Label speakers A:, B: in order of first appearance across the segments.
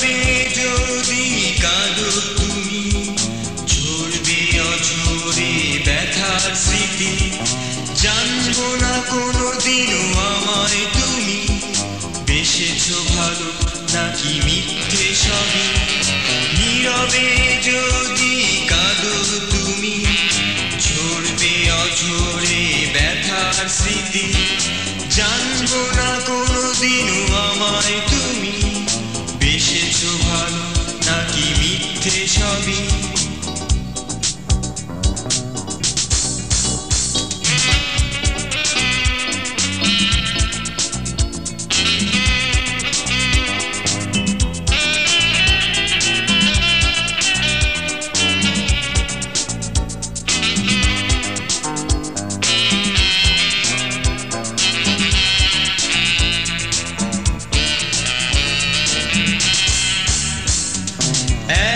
A: নীরবে যদি কাঁদো তুমি, ঝরবে অঝরে ব্যথার স্মৃতি। জানবো না কোনোদিনও আমায় তুমি বেসেছো ভালো নাকি মিথ্যে সবই। নীরবে যদি কাঁদো তুমি, ঝরবে অঝরে ব্যথার স্মৃতি। জানবো না কোনোদিনও আমায় তুমি বেসেছো ভালো নাকি মিথ্যে সবই।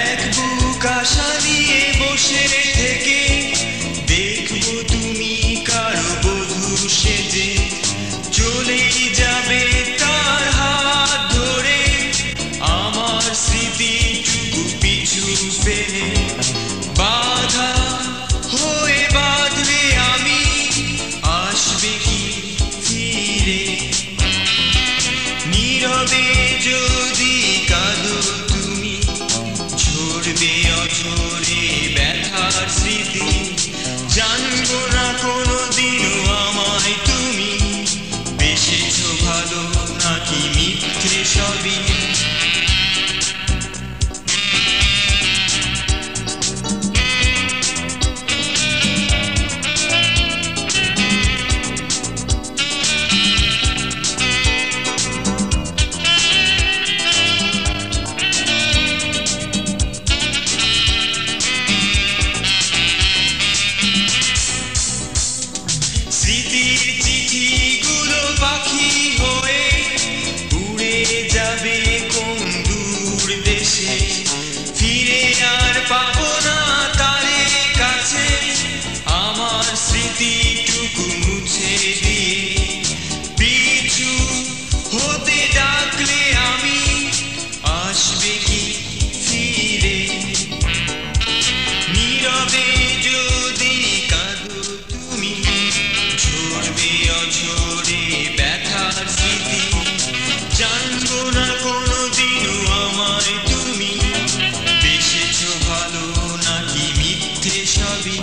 A: এক বুক আশা নিয়ে বসে থেকে দেখবো তুমি কারো বধূ সেজে চলেই যাবে তার হাত ধরে। আমার স্মৃতিটুকু পিছু ফেলে বাধা হয়ে বাঁধলে আমি আসবে কি ফিরে। নীরবে যদি কাঁদো তুমি, ঝরবে অঝরে ব্যথার স্মৃতি। জানবো না কোনোদিনও আমায় তুমি বেসেছো ভালো নাকি মিথ্যে সবই। স্মৃতির চিঠিগুলো পাখি হয়ে উড়ে যাবে কোন দূর দেশে। ফিরে আর পাবো না তারে কাছে। আমার স্মৃতিটুকু মুছে দিয়ে পিছু হতে ডাকলে আমি আসবে কি ফিরে। নীরবে যদি কাঁদো তুমি, ঝরবে অঝরে ব্যথার স্মৃতি। জানবো না কোনোদিনও আমায় তুমি বেসেছো ভালো নাকি মিথ্যে সবই।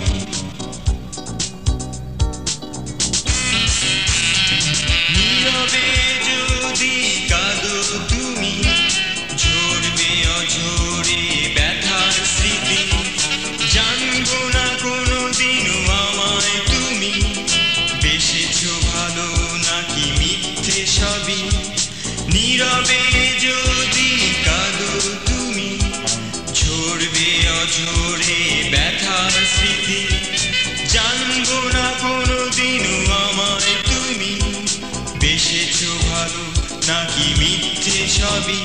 A: নীরবে যদি কাঁদো তুমি, ঝরবে অঝরে ব্যথার স্মৃতি। জানবো না কোনোদিনও আমায় তুমি বেসেছো ভালো নাকি মিথ্যে সবই। নীরবে যদি কাঁদো তুমি, ঝরবে অঝরে ব্যথার স্মৃতি। জানবো না কোনোদিনও আমায় তুমি বেসেছো ভালো নাকি মিথ্যে সবই।